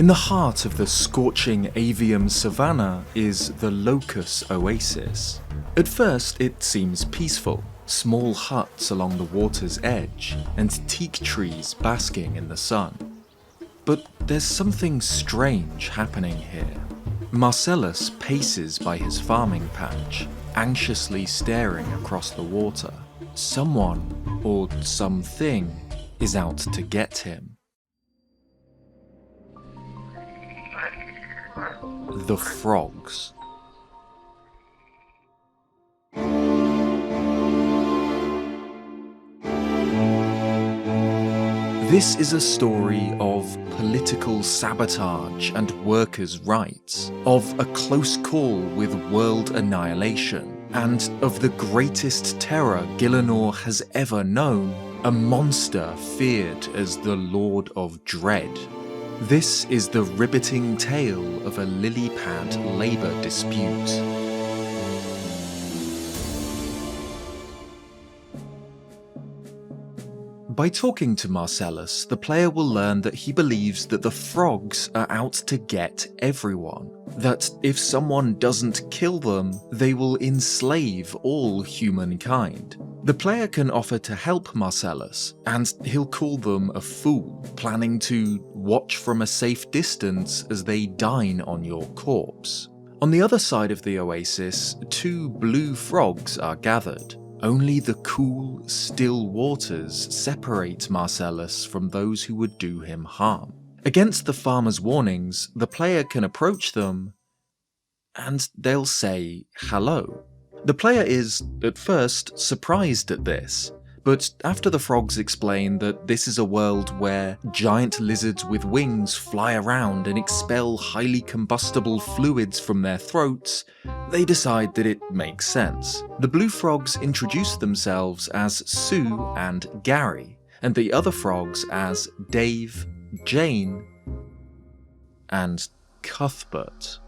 In the heart of the scorching avium savanna is the Locust Oasis. At first it seems peaceful, small huts along the water's edge and teak trees basking in the sun. But there's something strange happening here. Marcellus paces by his farming patch, anxiously staring across the water. Someone, or something, is out to get him. The frogs. This is a story of political sabotage and workers' rights, of a close call with world annihilation, and of the greatest terror Gielinor has ever known, a monster feared as the Lord of Dread. This is the Ribbiting Tale of a lily pad labour dispute. By talking to Marcellus, the player will learn that he believes that the frogs are out to get everyone. That if someone doesn't kill them, they will enslave all humankind. The player can offer to help Marcellus, and he'll call them a fool, planning to watch from a safe distance as they dine on your corpse. On the other side of the oasis, two blue frogs are gathered. Only the cool, still waters separate Marcellus from those who would do him harm. Against the farmer's warnings, the player can approach them, and they'll say hello. The player is, at first, surprised at this, but after the frogs explain that this is a world where giant lizards with wings fly around and expel highly combustible fluids from their throats, they decide that it makes sense. The blue frogs introduce themselves as Sue and Gary, and the other frogs as Dave, Jane, and Cuthbert.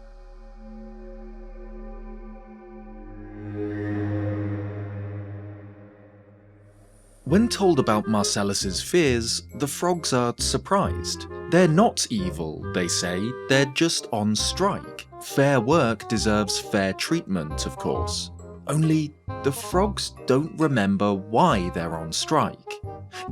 When told about Marcellus's fears, the frogs are surprised. They're not evil, they say, they're just on strike. Fair work deserves fair treatment, of course. Only, the frogs don't remember why they're on strike.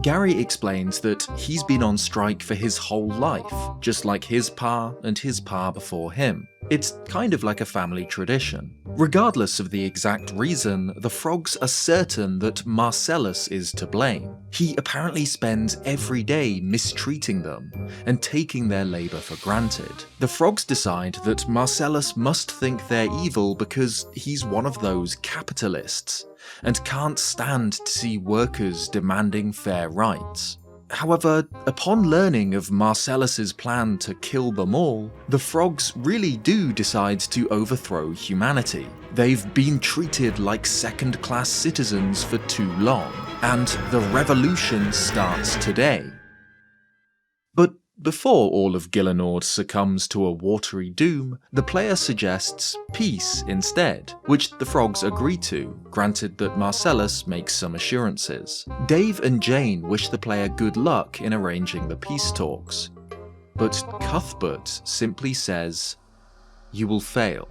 Gary explains that he's been on strike for his whole life, just like his pa and his pa before him. It's kind of like a family tradition. Regardless of the exact reason, the frogs are certain that Marcellus is to blame. He apparently spends every day mistreating them and taking their labour for granted. The frogs decide that Marcellus must think they're evil because he's one of those capitalists, and can't stand to see workers demanding fair rights. However, upon learning of Marcellus's plan to kill them all, the frogs really do decide to overthrow humanity. They've been treated like second-class citizens for too long, and the revolution starts today. But before all of Gielinor succumbs to a watery doom, the player suggests peace instead, which the frogs agree to, granted that Marcellus makes some assurances. Dave and Jane wish the player good luck in arranging the peace talks, but Cuthbert simply says, "You will fail.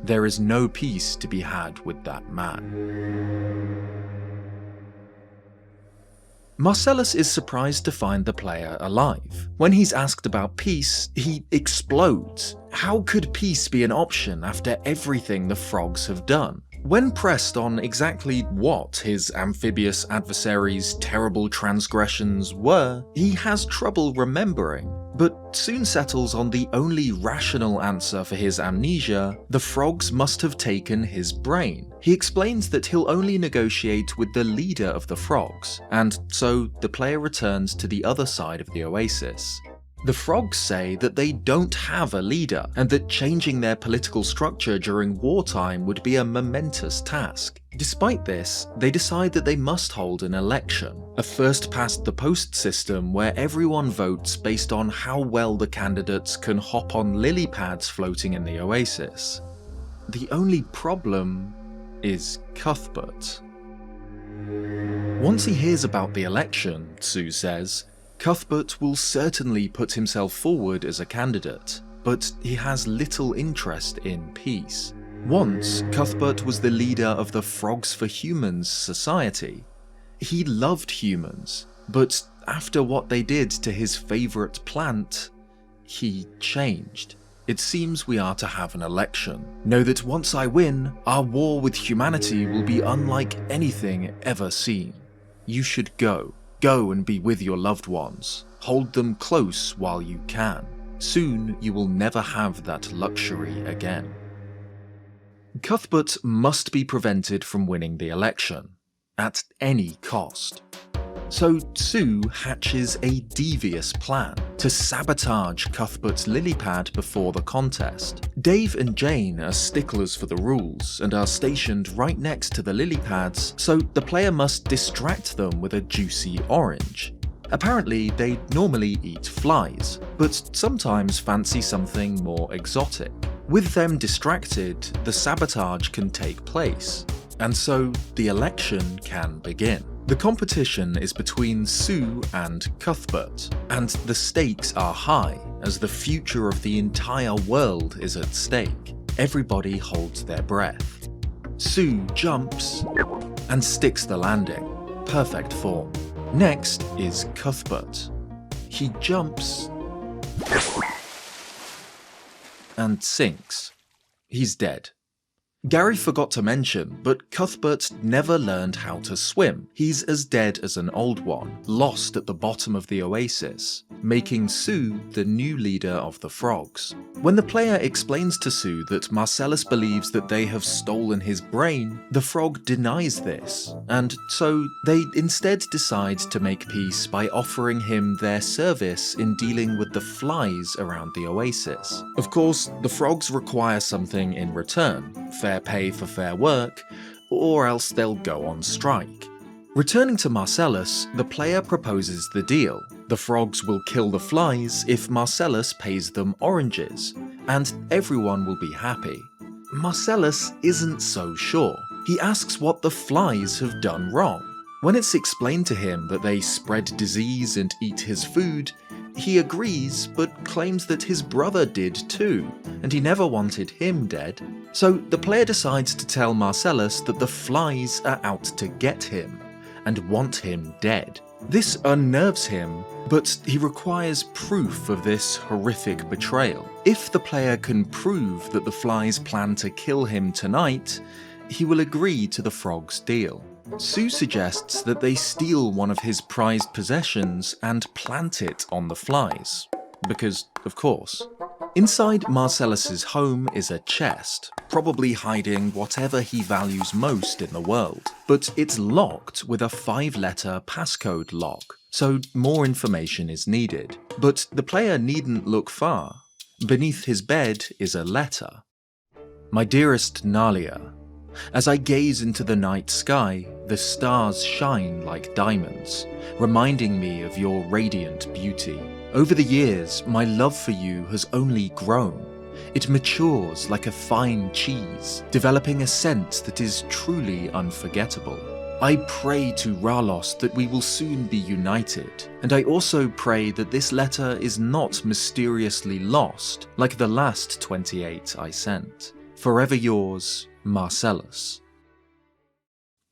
There is no peace to be had with that man." Marcellus is surprised to find the player alive. When he's asked about peace, he explodes. How could peace be an option after everything the frogs have done? When pressed on exactly what his amphibious adversary's terrible transgressions were, he has trouble remembering, but soon settles on the only rational answer for his amnesia: the frogs must have taken his brain. He explains that he'll only negotiate with the leader of the frogs, and so the player returns to the other side of the oasis. The frogs say that they don't have a leader, and that changing their political structure during wartime would be a momentous task. Despite this, they decide that they must hold an election, a first-past-the-post system where everyone votes based on how well the candidates can hop on lily pads floating in the oasis. The only problem is Cuthbert. Once he hears about the election, Sue says, Cuthbert will certainly put himself forward as a candidate, but he has little interest in peace. Once, Cuthbert was the leader of the Frogs for Humans society. He loved humans, but after what they did to his favourite plant, he changed. It seems we are to have an election. Know that once I win, our war with humanity will be unlike anything ever seen. You should go. Go and be with your loved ones. Hold them close while you can. Soon you will never have that luxury again. Cuthbert must be prevented from winning the election, at any cost. So Sue hatches a devious plan to sabotage Cuthbert's lily pad before the contest. Dave and Jane are sticklers for the rules and are stationed right next to the lily pads, so the player must distract them with a juicy orange. Apparently, they normally eat flies, but sometimes fancy something more exotic. With them distracted, the sabotage can take place, and so the election can begin. The competition is between Sue and Cuthbert, and the stakes are high as the future of the entire world is at stake. Everybody holds their breath. Sue jumps and sticks the landing. Perfect form. Next is Cuthbert. He jumps and sinks. He's dead. Gary forgot to mention, but Cuthbert never learned how to swim. He's as dead as an old one, lost at the bottom of the oasis, making Sue the new leader of the frogs. When the player explains to Sue that Marcellus believes that they have stolen his brain, the frog denies this, and so they instead decide to make peace by offering him their service in dealing with the flies around the oasis. Of course, the frogs require something in return. Fair pay for fair work, or else they'll go on strike. Returning to Marcellus, the player proposes the deal. The frogs will kill the flies if Marcellus pays them oranges, and everyone will be happy. Marcellus isn't so sure. He asks what the flies have done wrong. When it's explained to him that they spread disease and eat his food, he agrees, but claims that his brother did too, and he never wanted him dead. So the player decides to tell Marcellus that the flies are out to get him, and want him dead. This unnerves him, but he requires proof of this horrific betrayal. If the player can prove that the flies plan to kill him tonight, he will agree to the frog's deal. Sue suggests that they steal one of his prized possessions and plant it on the flies. Because, of course. Inside Marcellus's home is a chest, probably hiding whatever he values most in the world. But it's locked with a 5-letter passcode lock, so more information is needed. But the player needn't look far. Beneath his bed is a letter. My dearest Nalia, as I gaze into the night sky, the stars shine like diamonds, reminding me of your radiant beauty. Over the years, my love for you has only grown. It matures like a fine cheese, developing a scent that is truly unforgettable. I pray to Ralos that we will soon be united, and I also pray that this letter is not mysteriously lost like the last 28 I sent. Forever yours, Marcellus.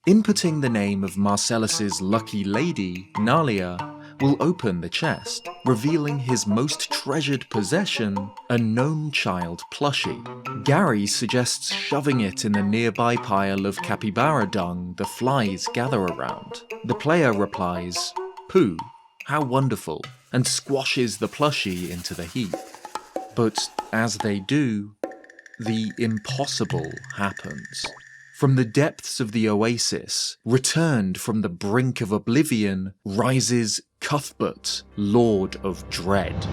Inputting the name of Marcellus's lucky lady, Nalia, will open the chest, revealing his most treasured possession, a gnome child plushie. Gary suggests shoving it in the nearby pile of capybara dung the flies gather around. The player replies, "Pooh, how wonderful," and squashes the plushie into the heap. But as they do, the impossible happens. From the depths of the oasis, returned from the brink of oblivion, rises Cuthbert, Lord of Dread.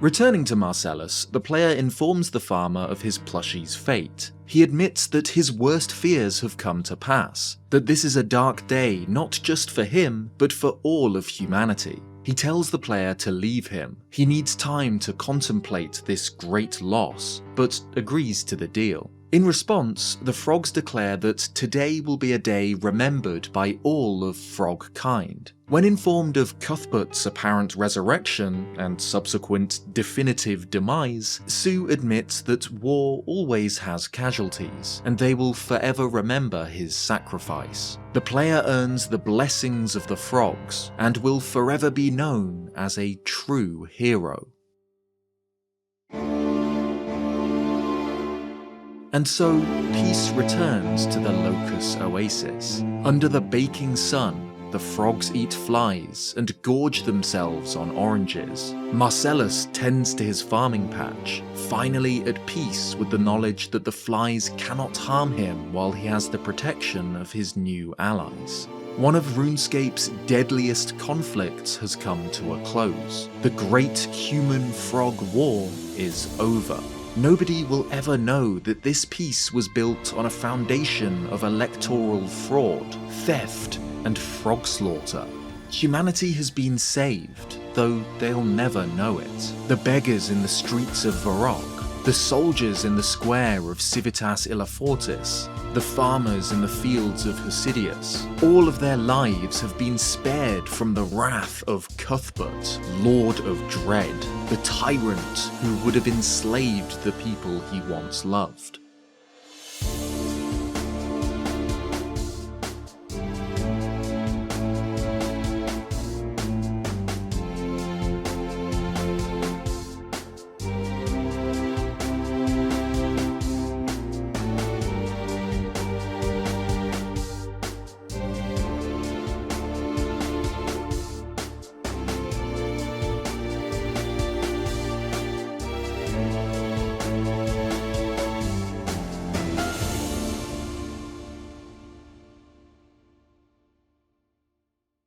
Returning to Marcellus, the player informs the farmer of his plushie's fate. He admits that his worst fears have come to pass, that this is a dark day not just for him, but for all of humanity. He tells the player to leave him. He needs time to contemplate this great loss, but agrees to the deal. In response, the frogs declare that today will be a day remembered by all of frog kind. When informed of Cuthbert's apparent resurrection and subsequent definitive demise, Sue admits that war always has casualties, and they will forever remember his sacrifice. The player earns the blessings of the frogs, and will forever be known as a true hero. And so, peace returns to the Locust Oasis. Under the baking sun, the frogs eat flies and gorge themselves on oranges. Marcellus tends to his farming patch, finally at peace with the knowledge that the flies cannot harm him while he has the protection of his new allies. One of RuneScape's deadliest conflicts has come to a close. The great human-frog war is over. Nobody will ever know that this peace was built on a foundation of electoral fraud, theft, and frog slaughter. Humanity has been saved, though they'll never know it. The beggars in the streets of Vordt, the soldiers in the square of Civitas Illafortis, the farmers in the fields of Husidius, all of their lives have been spared from the wrath of Cuthbert, Lord of Dread, the tyrant who would have enslaved the people he once loved.